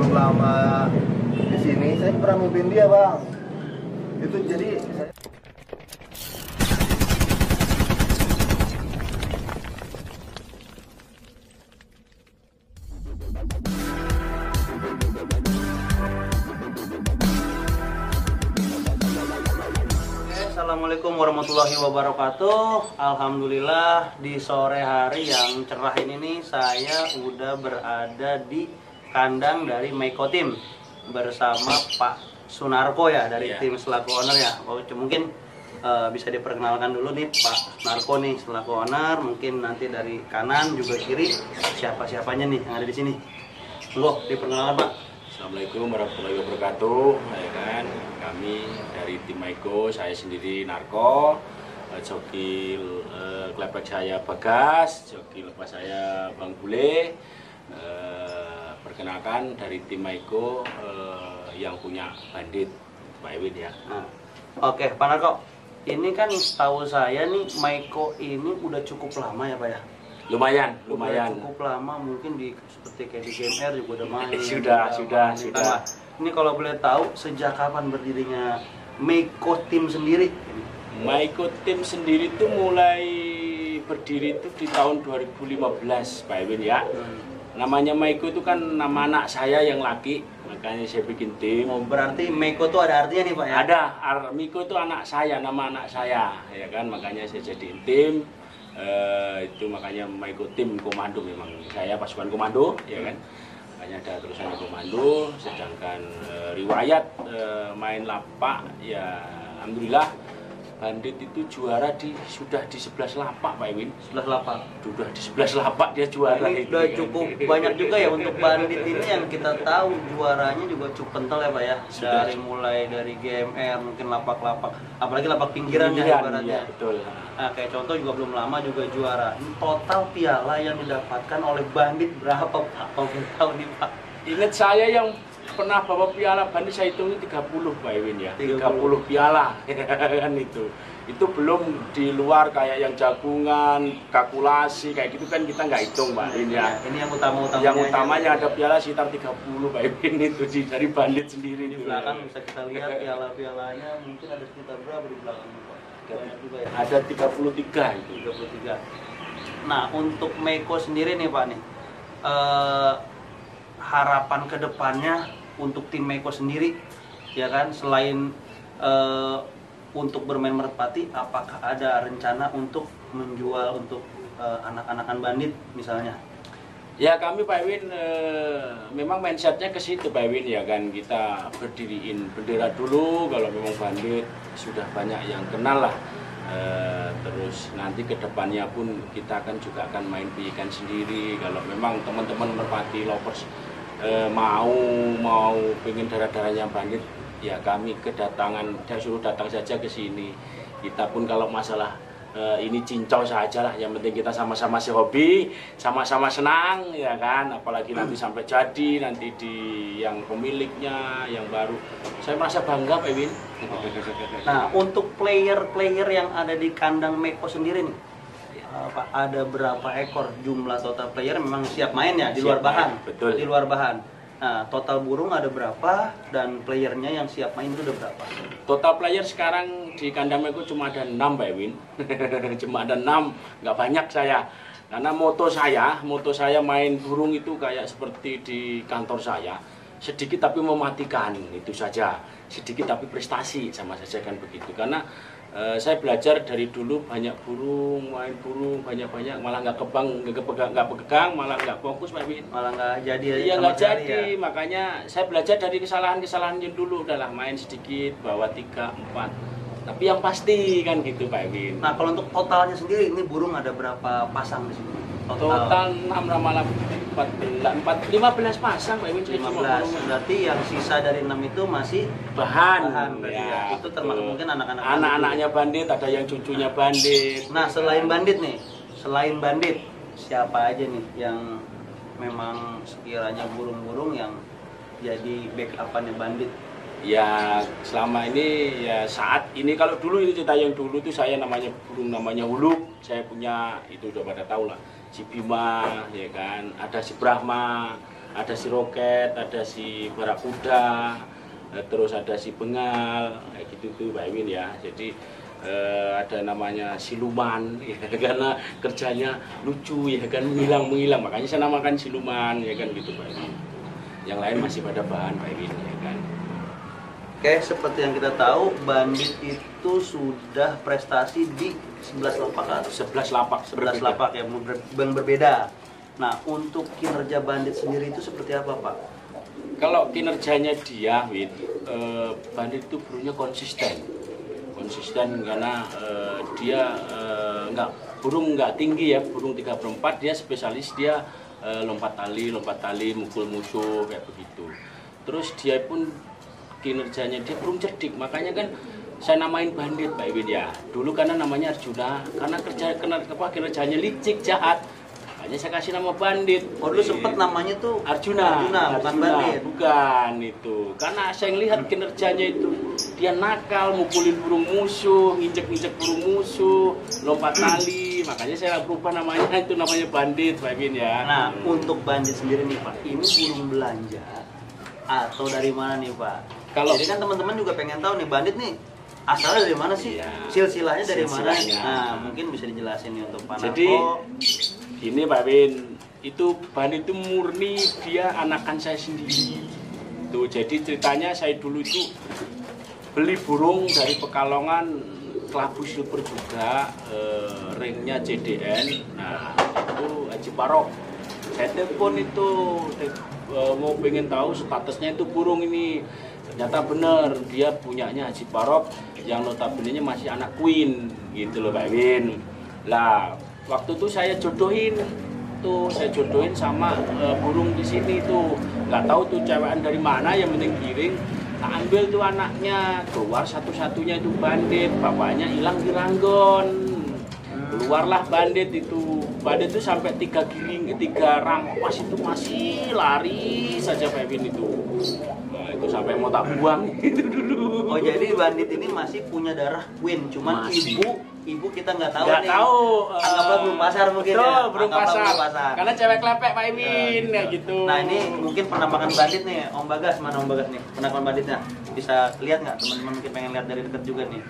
belum lama di sini, saya pernah mimpin dia bang. Itu jadi saya... Assalamualaikum warahmatullahi wabarakatuh. Alhamdulillah di sore hari yang cerah ini nih saya udah berada di kandang dari Meiko Team bersama Pak Sunarko ya dari tim selaku owner ya. Mungkin bisa diperkenalkan dulu nih Pak Sunarko nih selaku owner. Mungkin nanti dari kanan juga kiri siapa-siapanya nih yang ada di sini. Monggo diperkenalkan Pak. Assalamualaikum warahmatullahi wabarakatuh. Ya kan, kami dari tim Meiko, saya sendiri Narko, joki klepek saya Bagas, joki lepas saya Bang Bule. Perkenalkan dari tim Meiko yang punya Bandit, Pak Ewin ya. Oke, Pak Narko, ini kan tahu saya nih Meiko ini udah cukup lama ya Pak ya? Lumayan. Cukup lama, mungkin seperti kayak di GMR juga udah main. Sudah. Ini kalau boleh tahu sejak kapan berdirinya Meiko Team sendiri? Meiko Team sendiri itu mulai berdiri itu di tahun 2015, Pak Ewin ya. Namanya Meiko itu kan nama anak saya yang laki, makanya saya bikin tim. Oh, berarti Meiko itu ada artinya nih Pak ya? Ada, Meiko itu anak saya, nama anak saya, ya kan, makanya saya jadiin tim. Itu makanya Meiko Tim Komando, memang saya pasukan komando ya kan, makanya ada tulisannya komando. Sedangkan riwayat main lapak ya alhamdulillah Bandit itu juara sudah di 11 lapak Pak Ewin. 11 lapak? Sudah di 11 lapak dia juara. Ini udah cukup banyak juga ya untuk Bandit ini, yang kita tahu juaranya juga cukup kental ya Pak ya. Mulai dari GMR mungkin lapak-lapak, apalagi lapak pinggiran ya ibaratnya. Iya, betul. Nah, kayak contoh juga belum lama juga juara. Total piala yang didapatkan oleh Bandit berapa Pak? Kalau boleh tahu nih Pak. Ingat saya yang pernah bawa piala Bandit, saya hitung 30 Pak Ewin ya. 30 piala kan itu belum di luar kayak yang jagungan, kalkulasi kayak gitu kan kita nggak hitung Pak Ewin ya. Ini yang utama-utamanya. Yang utamanya ada piala sekitar 30 Pak Ewin itu dari Bandit sendiri. Di belakang bisa kita lihat piala-pialanya, mungkin ada sekitar berapa di belakang Pak? Banyak juga ya. Ada 33 itu. 33. Nah, untuk Meiko sendiri nih Pak nih. Harapan kedepannya untuk tim Meiko sendiri ya kan, selain untuk bermain merpati, apakah ada rencana untuk menjual untuk anak-anakan Bandit misalnya? Ya kami Pak Ewin memang mindsetnya ke situ Pak Ewin ya kan, kita berdiriin bendera dulu kalau memang Bandit sudah banyak yang kenal lah. Terus nanti kedepannya pun kita juga akan main piikan sendiri. Kalau memang teman-teman merpati lovers mau pengen darah-darahnya Bandit, ya kami kedatangan, dia suruh datang saja ke sini. Kita pun kalau masalah ini cincau saja lah, yang penting kita sama-sama hobi, sama-sama senang ya kan. Apalagi nanti sampai jadi nanti di yang pemiliknya yang baru, saya merasa bangga Pak Ewin. Nah, untuk player-player yang ada di kandang Meiko sendiri nih Pak, ada berapa ekor jumlah total player memang siap main ya di luar bahan? Betul. Di luar bahan. Nah, total burung ada berapa dan playernya yang siap main itu udah berapa? Total player sekarang di kandang Meiko cuma ada 6 Pak Ewin. Cuma ada 6, nggak banyak saya. Karena moto saya main burung itu kayak seperti di kantor saya. Sedikit tapi mematikan, itu saja. Sedikit tapi prestasi, sama saja kan begitu. Karena saya belajar dari dulu banyak burung, main burung banyak-banyak, malah nggak pegang, malah nggak fokus Pak Ewin. Malah nggak jadi. Iya nggak jadi, ya. Makanya saya belajar dari kesalahan yang dulu, udahlah main sedikit, bawa 3, 4. Tapi yang pasti kan gitu Pak Ewin. Nah, kalau untuk totalnya sendiri ini burung ada berapa pasang di sini? Total 6 ramalan 15 pasang Pak Ewin. 15. Berarti yang sisa dari 6 itu masih bahan ya. Itu termasuk mungkin anak-anaknya Bandit, ada yang cucunya Bandit. Nah, selain Bandit nih, siapa aja nih yang memang sekiranya burung-burung yang jadi backup-annya Bandit? Ya selama ini ya saat ini, kalau dulu itu cerita yang dulu itu saya namanya Huluk, saya punya itu udah pada tahu lah, si Bima ya kan, ada si Brahma, Ada si roket, ada si barakuda, terus ada si bengal, kayak gitu tuh Pak Ewin ya. Jadi ada namanya siluman ya, karena kerjanya lucu ya kan, menghilang, makanya saya namakan siluman ya kan gitu Pak Ewin. Yang lain masih pada bahan Pak Ewin ya kan. Oke, seperti yang kita tahu, Bandit itu sudah prestasi di 11 lapak. 11 lapak, 11 lapak yang berbeda. Nah, untuk kinerja Bandit sendiri itu seperti apa, Pak? Kalau kinerjanya dia, Win, Bandit itu burungnya konsisten karena dia burung nggak tinggi ya, burung 3/4, dia spesialis, dia lompat tali, mukul musuh kayak begitu. Terus dia pun kinerjanya dia burung cerdik, makanya kan saya namain Bandit Pak Ewin ya. Dulu karena namanya Arjuna, karena kinerjanya licik, jahat, makanya saya kasih nama Bandit. Oh, dulu sempat namanya tuh Arjuna, bukan Bandit. Bukan itu. Karena saya lihat kinerjanya itu, dia nakal, mukulin burung musuh, nginjek burung musuh, lompat tali, makanya saya berubah namanya, itu namanya Bandit Pak Ewin ya. Nah, untuk Bandit sendiri nih Pak, ini burung belanja atau dari mana nih Pak? Jadi kan teman-teman juga pengen tahu nih, Bandit nih asalnya dari mana sih? Iya. Silsilahnya dari mana? Silsilahnya. Nah, mungkin bisa dijelasin nih untuk Pak Narko. Jadi ini Pak Win, itu Bandit itu murni dia anakan saya sendiri. Tuh, jadi ceritanya saya dulu itu beli burung dari Pekalongan, kelabu silver juga, ringnya CDN. Nah, itu Haji Parok. Saya telepon itu mau pengen tahu statusnya itu burung ini. Ternyata benar, dia punyanya Haji Parok yang notabene masih anak Queen gitu loh Pak Win. Lah, waktu itu saya jodohin sama burung di sini tuh. Nggak tahu tuh cewekan dari mana, yang penting giring. Tak ambil tuh anaknya, keluar satu-satunya itu Bandit, bapaknya hilang di Ranggon. Keluarlah Bandit itu sampai 3 rampas itu masih lari saja Pak Ewin itu. Nah, itu sampai mau tak buang itu dulu. Oh, jadi Bandit ini masih punya darah Queen, cuman Masih. ibu kita nggak tahu Nggak nih. tahu. Anggaplah belum pasar mungkin Betul, ya. belum Anggaplah pasar. Karena cewek klepek Pak Ewin kayak gitu. Nah, ini mungkin penampakan Bandit nih, Om Bagas, mana Om Bagas nih? Penampakan Banditnya bisa lihat nggak? Teman-teman mungkin pengen lihat dari dekat juga nih.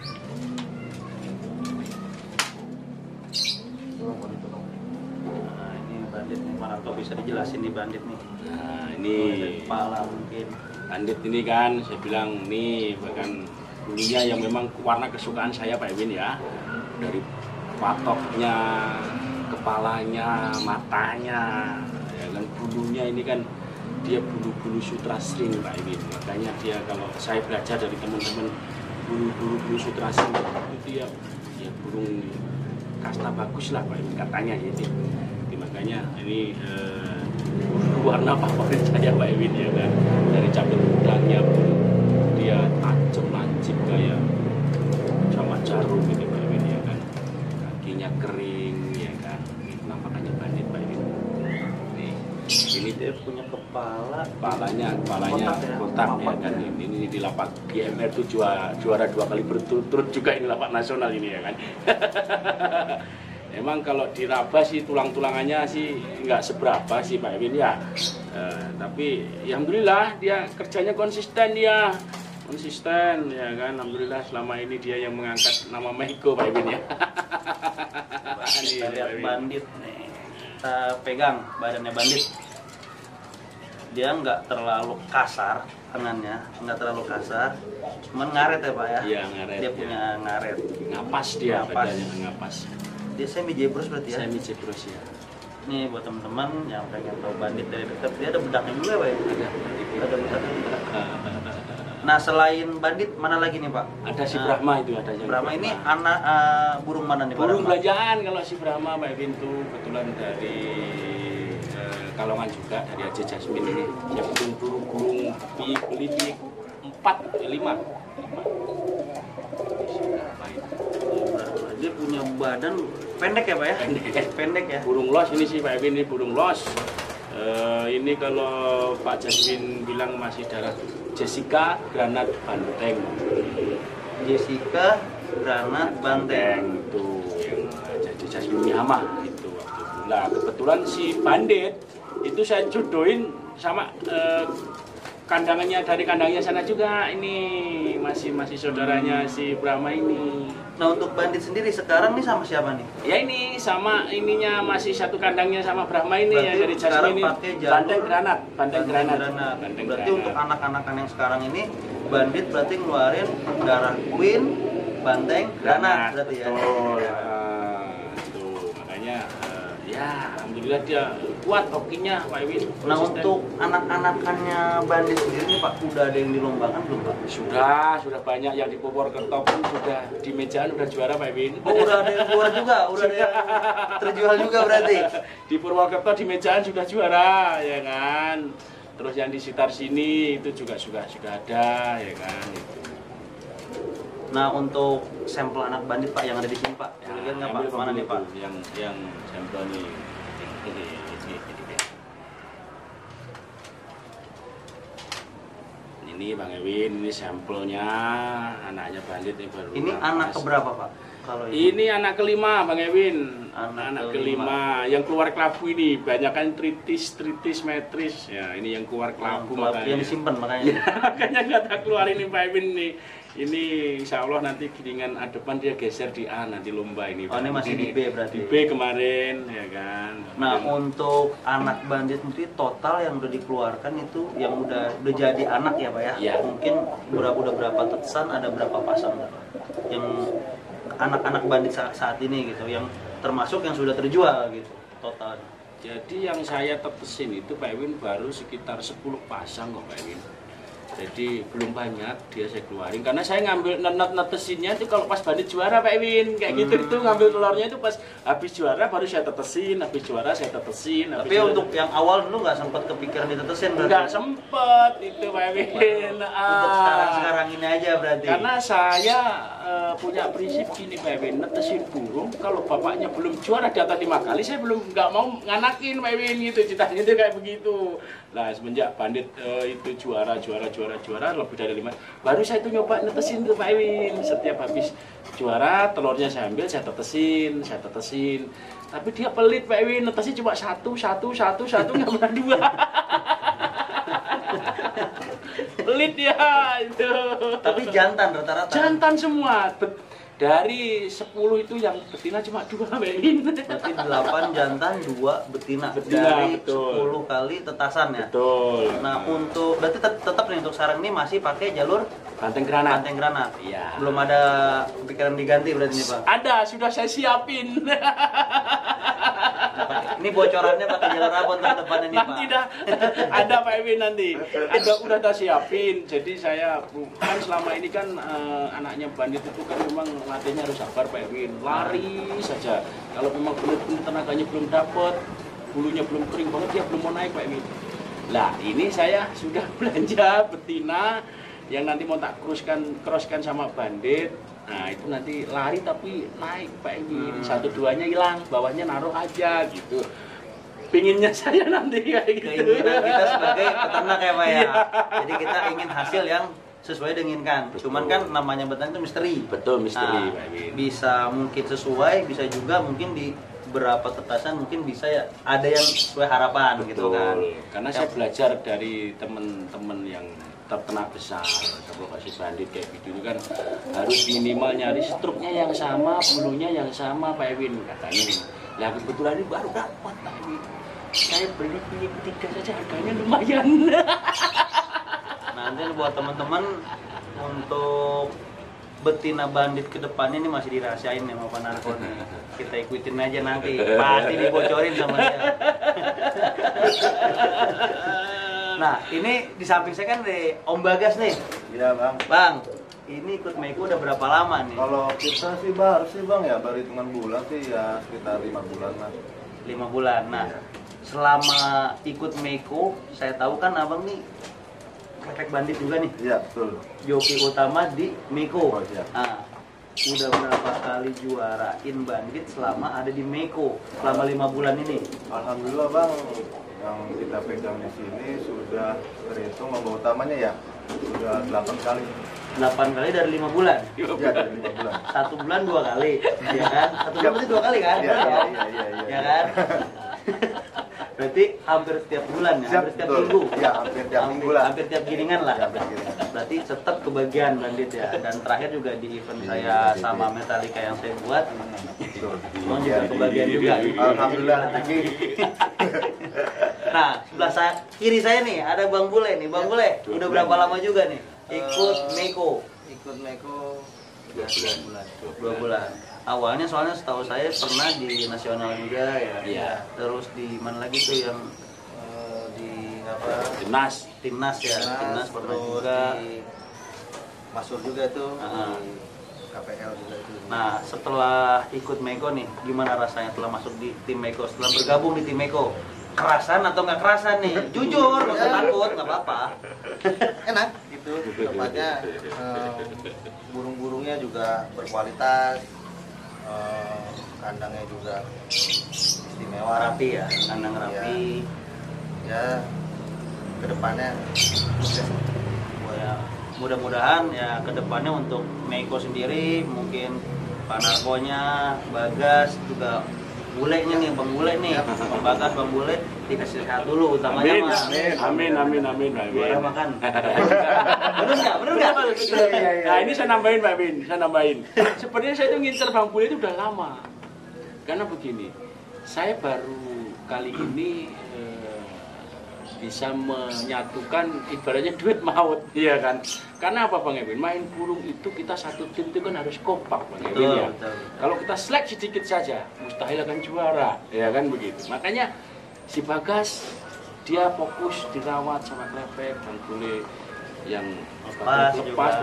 Nah, ini Bandit nih, Pak Narko bisa dijelasin nih Bandit nih. Nah, ini Dari kepala mungkin. Bandit ini kan saya bilang nih bahkan bulunya yang memang warna kesukaan saya Pak Ewin ya. Dari patoknya, kepalanya, matanya, ya kan bulunya ini kan dia bulu-bulu sutra string Pak Ewin. Makanya dia, kalau saya belajar dari teman-teman, bulu sutra string itu dia burung kasta bagus lah Pak Ewin katanya gitu. Jadi, makanya ini warna favorit saya Pak Ewin ya kan. Dari cabut udangnya pun dia tajam lancip kayak sama jarum gitu Pak Ewin ya kan. Kakinya kering ya kan. Ini penampakannya Bandit Pak Ewin. Nih, ini Dia punya kepalanya kotak ya kan. Ini di lapak GMR tuh juara 2 kali berturut-turut juga, ini lapak nasional ini ya kan. Emang kalau diraba sih tulang-tulangannya sih nggak seberapa sih Pak Ewin ya. Tapi ya alhamdulillah dia kerjanya konsisten ya kan. Alhamdulillah selama ini dia yang mengangkat nama Mexico Pak Ewin ya. Kita lihat Bandit nih. Kita pegang badannya Bandit. Dia nggak terlalu kasar tangannya, nggak terlalu kasar, cuman ngaret ya Pak ya. Iya, ngaret. Dia punya ngaret. Ngapas dia, Ngapas. badannya ngapas. Dia semi jebros berarti ya. Semi jebros ya. Nih buat teman-teman yang pengen tahu Bandit dari dekat, dia ada bedaknya juga ya Pak ya? Ada bedaknya juga. Nah, selain Bandit mana lagi nih Pak? Ada si Nah, Brahma itu, ada yang Brahma ini anak burung mana nih Pak? burung Brahma? belanjaan. Kalau si Brahma Pak Ewin tuh kebetulan dari Kalongan juga, dari Aceh Jasmine ini. Dia burung beli 5. Dia punya badan pendek ya Pak ya? Pendek ya. Burung los ini sih Pak Ewin, ini burung los. Ini kalau Pak Jasmine bilang masih darah Jessica Granat Banteng. Jessica Granat Banteng. Itu yang jadi Jasmine Miyama itu waktu itu. Nah, kebetulan si Bandit itu saya jodohin sama kandangannya dari kandangnya sana juga ini masih saudaranya si Brahma ini. Nah untuk bandit sendiri sekarang nih sama siapa nih? Ya ini sama ininya masih satu kandangnya sama Brahma ini. Berarti ya dari sekarang ini pakai jalur Banteng Granat. Berarti untuk anak-anak yang sekarang ini bandit berarti ngeluarin darah Queen, Banteng, Granat berarti ya. Betul. Tuh makanya ya alhamdulillah dia kuat hokinya Pak Iwin. Nah untuk anak-anakannya bandit sendiri nih Pak, udah ada yang dilombakan belum Pak? Sudah banyak yang di Purwokerto pun sudah di mejaan udah juara Pak Iwin. Oh udah ada yang keluar juga, udah ada yang terjual juga berarti? Di Purwokerto di mejaan sudah juara ya kan. Terus yang di sekitar sini itu juga ada ya kan itu. Nah untuk sampel anak bandit Pak yang ada di sini Pak, boleh lihat nggak Pak? Mana nih Pak? Yang sampel nih. Ini Bang Ewin, ini sampelnya anaknya bandit ini baru. Ini anak keberapa Pak? Kalau ini anak kelima Bang Ewin. Anak kelima yang keluar kelabu ini, banyakan tritis, metris. Ya, ini yang keluar kelabu makanya. Yang disimpan makanya. Makanya nggak tak keluar ini Pak Ewin nih. Ini insya Allah nanti gilingan depan dia geser di A nanti lomba ini. Oh ini masih di B berarti? Di B kemarin ya kan. Nah untuk anak bandit sendiri total yang udah dikeluarkan itu yang udah jadi anak ya Pak ya? Ya. Mungkin udah berapa tetesan, ada berapa pasang Pak? Yang anak-anak bandit saat ini gitu, yang termasuk yang sudah terjual gitu total. Jadi yang saya tetesin itu Pak Ewin baru sekitar 10 pasang kok Pak Ewin. Jadi belum banyak dia saya keluarin karena saya ngambil netesinnya itu kalau pas bandit juara Pak Ewin kayak gitu itu ngambil telurnya itu pas habis juara baru saya tetesin, habis juara saya tetesin. Tapi untuk yang awal dulu nggak sempat kepikiran ditetesin berarti? Nggak sempet itu Pak Ewin. Untuk sekarang ini aja berarti? Karena saya punya prinsip gini Pak Ewin, netesin burung kalau bapaknya belum juara di atas 5 kali saya nggak mau nganakin Pak Ewin gitu, citanya itu kayak begitu. Nah semenjak bandit itu juara lebih dari 5, baru saya itu nyoba netesin tuh Pak Ewin. Setiap habis juara telurnya saya ambil, saya tetesin. Tapi dia pelit Pak Ewin, netesin cuma satu nggak pernah 2. Pelit ya itu. Tapi jantan rata-rata? Jantan semua. Dari 10 itu yang betina cuma 2 Pak Ewin. Berarti 8 jantan, 2 betina. Dari betul. 10 kali tetasan ya? Betul. Nah untuk, berarti tetap nih untuk sekarang ini masih pakai jalur Banteng Granat. Iya. Belum ada pikiran diganti berarti nih Pak? Ada, sudah saya siapin. Ini bocorannya pakai jalur apa untuk depan ini Pak? Nanti dah ada Pak Ewin nanti. Udah siapin. Jadi saya kan selama ini kan anaknya bandit itu kan memang latihnya harus sabar Pak Ewin. Lari saja. Kalau memang benar-benar tenaganya belum dapat, bulunya belum kering banget, dia belum mau naik Pak Ewin. Lah ini saya sudah belanja betina yang nanti mau tak crosskan sama bandit. Nah itu nanti lari tapi naik Pak Ewin. 1-2-nya hilang, bawahnya naruh aja gitu. Pinginnya saya nanti kayak gitu. Keinginan kita sebagai peternak ya Pak ya. Jadi kita ingin hasil yang sesuai diinginkan. Cuman kan namanya beternak itu misteri. Betul, misteri Nah, Pak Ewin. bisa mungkin sesuai, bisa juga mungkin di beberapa tetasan mungkin bisa ya ada yang sesuai harapan. Betul. Gitu kan. Karena saya belajar dari teman-teman yang ternak besar, kalau kasih bandit kayak gitu kan harus minimal nyari struknya yang sama, bulunya yang sama Pak Ewin katanya. Nah kebetulan ini baru dapat Pak Ewin. Saya beli 3 saja harganya lumayan. Nanti buat teman-teman untuk betina bandit ke depannya ini masih dirahasiain nih sama Pak Narko nih. Kita ikutin aja nanti, pasti dibocorin sama dia. Nah, ini di samping saya kan ada Om Bagas nih. Iya Bang. Bang, ini ikut Meiko udah berapa lama nih? Kalau kita sih baru sih Bang ya, baru hitungan bulan sih ya sekitar 5 bulan lah. 5 bulan. Nah, Iya. selama ikut Meiko, saya tahu kan abang nih efek bandit juga nih. Iya betul. Joki utama di Meiko. Oh, iya. Nah, udah berapa kali juarain bandit selama ada di Meiko selama 5 bulan ini? Alhamdulillah Bang, yang kita pegang di sini sudah terhitung lomba utamanya ya sudah 8 kali. 8 kali dari 5 bulan. Iya dari 5 bulan. 1 bulan 2 kali, ya kan? 1 bulan berarti 2 kali kan? Iya. Ya kan? Berarti hampir setiap bulan ya, hampir setiap betul. minggu. Iya, hampir tiap minggu lah. Hampir tiap giringan lah. Ya, hampir giringan. Berarti tetap kebagian Bandit ya. Dan terakhir juga di event saya sama Metallica yang saya buat, Betul. Bang juga kebagian juga. Alhamdulillah rezeki. Nah, sebelah kiri saya nih ada Bang Bule nih. Bang Bule, udah berapa lama juga nih ikut Meiko? Ikut Meiko 2 bulan. 2 bulan. Awalnya soalnya setahu saya pernah di nasional juga ya. Iya. Terus di mana lagi tuh yang di apa? Timnas Ya. Timnas pernah juga. di Masur juga tuh Ah. di KPL juga itu. Nah, setelah ikut Meiko nih, gimana rasanya setelah masuk di tim Meiko, setelah bergabung di tim Meiko? Kerasan atau nggak kerasan nih? Jujur, nggak usah takut, nggak apa-apa. Enak gitu, tempatnya burung-burungnya juga berkualitas, kandangnya juga istimewa. Rapi ya, kandang rapi. Ya kedepannya sukses. Ya, mudah-mudahan ya kedepannya untuk Meiko sendiri, mungkin Pak Narkonya, Bagas juga, Bulenya nih, Bang Bule nih, Bang Bagas, Bang Bule dikasih sehat dulu utamanya Amin, mah. amin. Juara makan. Bener nggak? Nah ini saya nambahin Pak Win, sebenarnya saya itu ngincer Bang Bule itu udah lama. Karena begini, saya baru kali ini bisa menyatukan ibaratnya duit maut, iya kan? Karena apa Bang Ewin? Main burung itu kita satu tim itu kan harus kompak Bang Ewin ya. Betul. Kalau kita slack sedikit saja, mustahil akan juara, ya kan begitu. Makanya si Bagas dia fokus dirawat sama Klepek dan Bule yang lepas,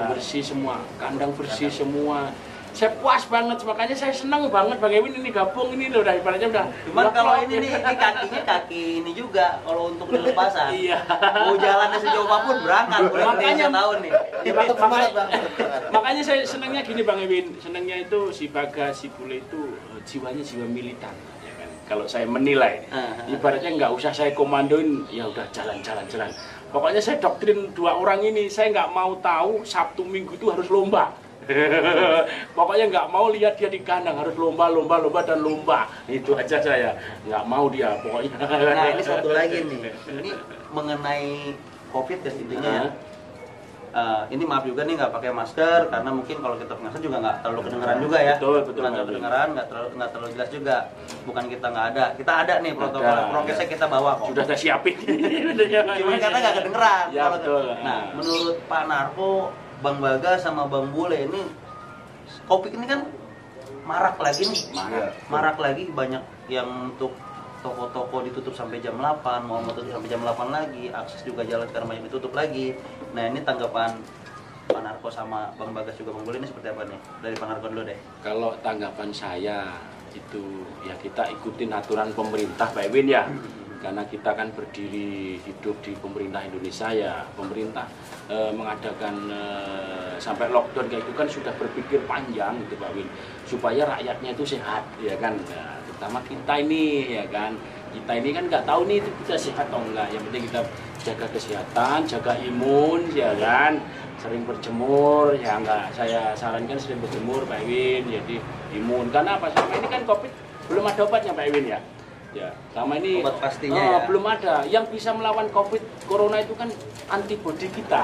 bersih semua, kandang bersih semua. Saya puas banget, makanya saya senang banget Bang Ewin ini gabung ini loh, ibaratnya udah. Cuman kalau ini nih, ini kakinya kaki ini juga kalau untuk dilepasan. Iya. Mau jalannya sejauh apapun berangkat. Makanya tahun nih. Ya, makanya saya senangnya gini Bang Ewin, senangnya itu si Bagas, si Bule itu jiwanya jiwa militan. Ya kan? Kalau saya menilai, ibaratnya nggak usah saya komandoin, ya udah jalan. Pokoknya saya doktrin 2 orang ini, saya nggak mau tahu Sabtu Minggu itu harus lomba. Pokoknya nggak mau lihat dia di kandang, harus lomba dan lomba. Itu aja saya nggak mau dia pokoknya. Nah ini satu lagi nih, ini mengenai COVID ya intinya ya. Ini maaf juga nih nggak pakai masker karena mungkin kalau kita pakai masker juga nggak terlalu kedengeran juga ya. Betul. Nggak terlalu kedengeran, nggak terlalu jelas juga. Bukan kita nggak ada, kita ada nih protokol prokesnya kita bawa kok. Sudah saya siapin. Cuman karena nggak kedengeran. Ya, betul. Nah menurut Pak Narko, Bang Bagas sama Bang Bule ini COVID ini kan marak lagi nih. Marak lagi, banyak yang untuk toko-toko ditutup sampai jam 8, mau tutup sampai jam 8 lagi, akses juga jalan sekarang banyak ditutup lagi. Nah ini tanggapan Pak Narko sama Bang Bagas juga Bang Bule ini seperti apa nih? Dari Pak Narko dulu deh. Kalau tanggapan saya itu ya kita ikutin aturan pemerintah Pak Ewin ya. Karena kita kan berdiri hidup di pemerintah Indonesia ya, pemerintah mengadakan sampai lockdown kayak itu kan sudah berpikir panjang gitu Pak Win, supaya rakyatnya itu sehat ya kan. Nah, terutama kita ini ya kan, kita ini kan nggak tahu nih itu kita sehat atau enggak, yang penting kita jaga kesehatan, jaga imun ya kan, sering berjemur ya, enggak saya sarankan sering berjemur Pak Win, jadi imun. Karena apa, selama ini kan COVID belum ada obatnya Pak Win ya. Ya, selama ini obat pastinya ya? Belum ada. Yang bisa melawan Corona itu kan antibodi kita.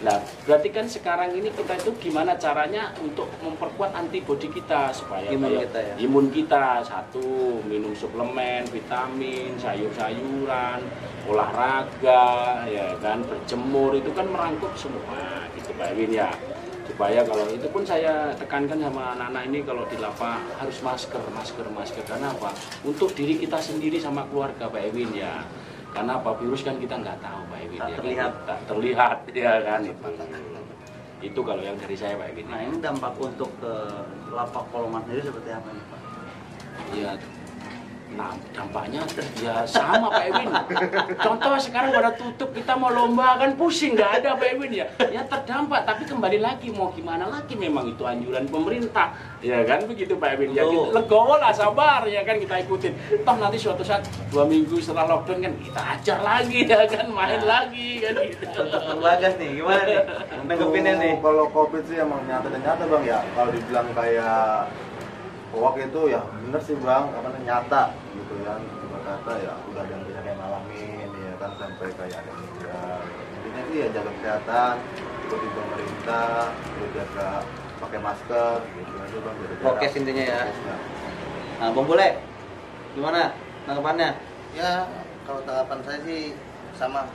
Nah, berarti kan sekarang ini kita itu gimana caranya untuk memperkuat antibodi kita supaya imun kita satu, minum suplemen, vitamin, sayur-sayuran, olahraga, ya kan, berjemur itu kan merangkup semua gitu Pak Ewin ya. Supaya kalau itu pun saya tekankan sama anak-anak ini kalau di lapak harus masker. Karena apa? Untuk diri kita sendiri sama keluarga Pak Ewin ya. Karena apa? Virus kan kita nggak tahu Pak Ewin ya. Tak terlihat ya kan itu. Itu kalau yang dari saya Pak Ewin. Nah ini dampak untuk ke lapak Koloman sendiri seperti apa nih Pak? Ya, nah dampaknya ya sama Pak Ewin. Contoh sekarang pada tutup, kita mau lomba kan pusing, nggak ada Pak Ewin ya. Ya terdampak, tapi kembali lagi mau gimana lagi, memang itu anjuran pemerintah. Ya kan begitu Pak Ewin. Ya kita legowo lah, sabar ya kan, kita ikutin. Toh nanti suatu saat 2 minggu setelah lockdown kan kita ajar lagi ya kan, main lagi kan gitu. Untuk Bagas nih gimana nih? Nanggepinnya nih. Kalau COVID sih emang nyata Bang ya. Kalau dibilang kayak hoax itu ya bener sih Bang, karena nyata gitu ya. kata ya udah ada yang ngalamin ya kan sampai kayak ada meninggal. Intinya sih ya jaga kesehatan, ikuti pemerintah, terus jaga pakai masker gitu aja bang. Jaga jarak. Prokes intinya ya. Prokesnya. Nah, Bang Bule, gimana tanggapannya? Ya kalau tanggapan saya sih sama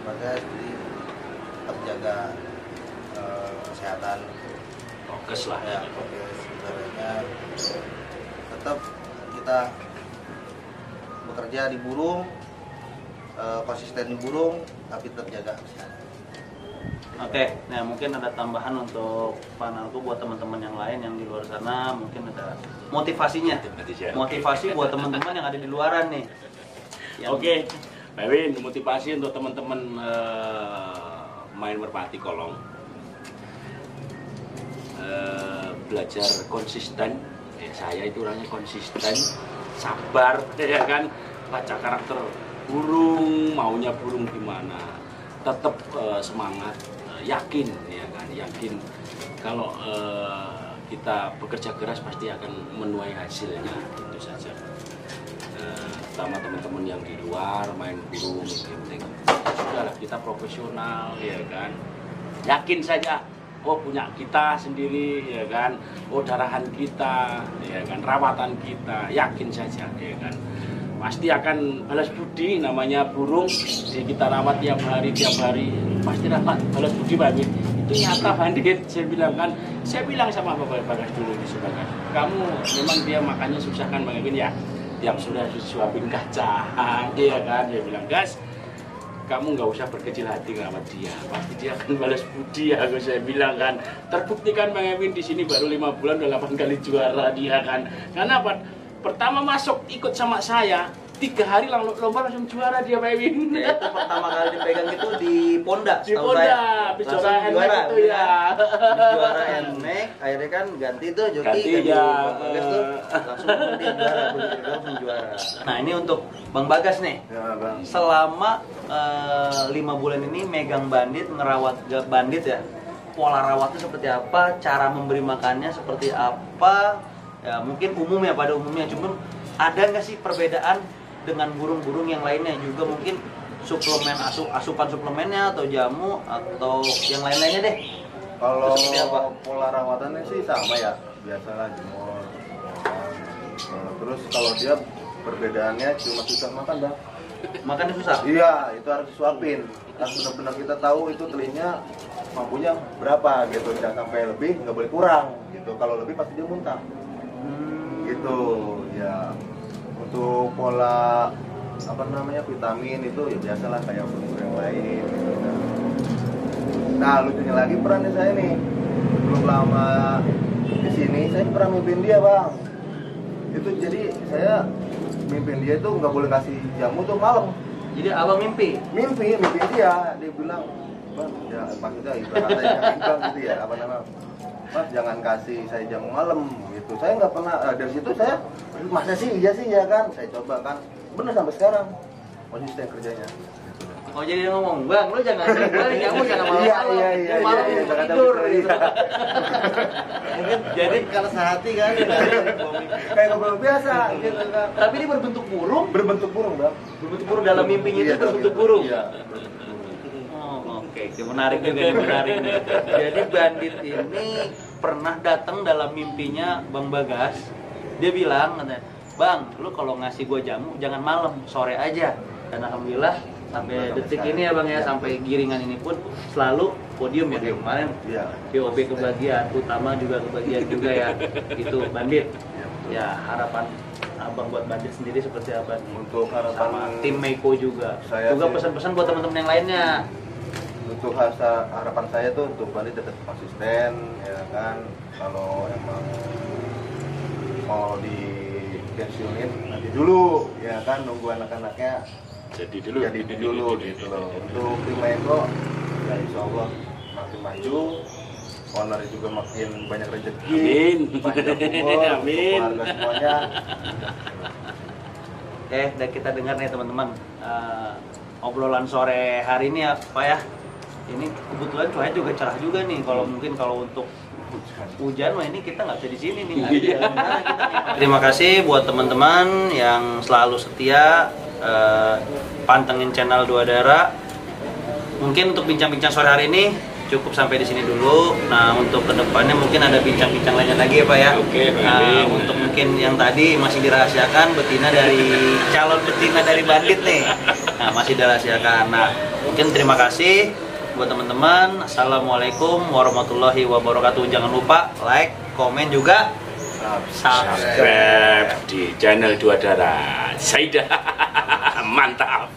Bagas, jadi tetap jaga kesehatan, Prokes lah ya oke sebenarnya tetap kita bekerja di burung, konsisten di burung, tapi tetap jaga kesehatan. Oke, nah mungkin ada tambahan untuk Pak Narko buat teman-teman yang lain yang di luar sana, mungkin ada motivasinya, motivasi buat teman-teman yang ada di luaran nih. Yang- Oke, Pak Win, motivasi untuk teman-teman main merpati kolong, belajar konsisten. Saya itu orangnya konsisten, sabar, ya kan, baca karakter burung, maunya burung gimana, tetap semangat, yakin, ya kan, yakin kalau kita bekerja keras pasti akan menuai hasilnya, itu saja. Sama teman-teman yang di luar main burung, yang penting sudahlah kita profesional, ya kan, yakin saja. Oh punya kita sendiri, ya kan. Oh darahan kita, ya kan. Rawatan kita, yakin saja, ya kan. Pasti akan balas budi, namanya burung. Jadi kita rawat tiap hari, pasti dapat balas budi, Pak Win. Itu nyata, Bandit. Saya bilang kan, saya bilang sama Bapak Bagas dulu di Sebagas. Kamu memang dia makannya susah kan, Bang Win ya. Tiap sudah disuapin kacang, ya kan. Dia bilang, Gas, kamu nggak usah berkecil hati ngerawat dia, pasti dia akan balas budi ya, saya bilang kan. Terbuktikan Bang Ewin di sini baru 5 bulan udah 8 kali juara dia kan. Karena apa? Pertama masuk ikut sama saya, 3 hari lomba langsung juara dia, Pak Ewin. Ya, itu pertama kali dipegang itu di Ponda, Di setahu Ponda, saya. habis Langsung juara NMAX itu gitu ya. kan. Habis juara NMAX, akhirnya kan ganti tuh joki, Ganti ya. Bagas tuh langsung di juara, langsung juara. Nah ini untuk Bang Bagas nih. Ya bang. Selama 5 bulan ini megang bandit, ngerawat bandit ya, pola rawatnya seperti apa, cara memberi makannya seperti apa, ya mungkin umum ya pada umumnya, cuman ada nggak sih perbedaan dengan burung-burung yang lainnya juga, mungkin suplemen, asupan suplemennya atau jamu atau yang lain-lainnya deh. Kalau Itu seperti apa? pola rawatannya sih sama ya, biasalah jemur. Terus kalau dia perbedaannya cuma susah makan bang. Makannya susah. Iya, itu harus disuapin. Harus benar-benar kita tahu itu telingnya mampunya berapa gitu. Jangan sampai lebih, nggak boleh kurang gitu. Kalau lebih pasti dia muntah. Gitu ya. Untuk pola apa namanya vitamin itu ya biasalah kayak burung yang lain. Gitu. Nah lucunya lagi perannya saya nih, belum lama di sini saya pernah mimpin dia bang. Itu jadi saya mimpin dia itu nggak boleh kasih jamu tuh malam. Jadi abang mimpi. Mimpi dia bilang, bang ya maksudnya ibaratnya bang gitu ya apa namanya, mas jangan kasih saya jamu malam gitu. Saya nggak pernah dari situ saya masa sih iya sih ya kan, saya coba kan bener sampai sekarang konsisten kerjanya. Oh jadi dia ngomong, bang lu jangan balik jamu jangan malam-malam, Iya, malam iya, mau kata tidur begitu, gitu. iya. Mungkin jadi kalau sehati kan Kayak ngobrol biasa gitu kan. Tapi ini berbentuk burung, Berbentuk burung bang. berbentuk burung dalam mimpinya itu Iya, berbentuk gitu. burung. Iya, berbentuk burung. Oh, oke, itu menarik juga, ini menarik. Jadi bandit ini pernah datang dalam mimpinya Bang Bagas. Dia bilang, katanya, bang, lu kalau ngasih gua jamu jangan malam, sore aja. Dan alhamdulillah sampai detik ini ya bang ya, sampai giringan ini pun selalu podium ya kayak kemarin. Iya. POB kebagian, utama juga kebagian juga ya. Itu bandit. Iya. Ya harapan abang buat bandit sendiri seperti apa nih? Untuk harapan Sama tim Meiko juga. Saya Juga sih- pesan-pesan buat teman-teman yang lainnya. Untuk harapan saya tuh untuk Bali tetap konsisten ya kan. Kalau emang mau di pensiunin nanti dulu ya kan, nunggu anak-anaknya Jadi dulu. jadi dulu gitu loh. Untuk tim Eko ya insya Allah makin maju, owner juga makin banyak rezeki, Amin. panjang umur, Amin. keluarga semuanya. Dan kita dengar nih teman-teman, obrolan sore hari ini ya Pak ya. Ini kebetulan cuaca juga cerah juga nih. Kalau mungkin kalau untuk Hujan mah ini kita nggak bisa di sini nih. Terima kasih buat teman-teman yang selalu setia pantengin channel Dua Darah. Mungkin untuk bincang-bincang sore hari ini cukup sampai di sini dulu. Nah, untuk kedepannya mungkin ada bincang-bincang lainnya lagi ya Pak ya. Oke, Nah, untuk mungkin yang tadi masih dirahasiakan betina dari calon betina dari Bandit nih. Nah, masih dirahasiakan. Nah, mungkin terima kasih buat teman-teman. Assalamualaikum warahmatullahi wabarakatuh. Jangan lupa like, komen juga, subscribe Subscribe di channel Dua Darah. Saidah. Mantap.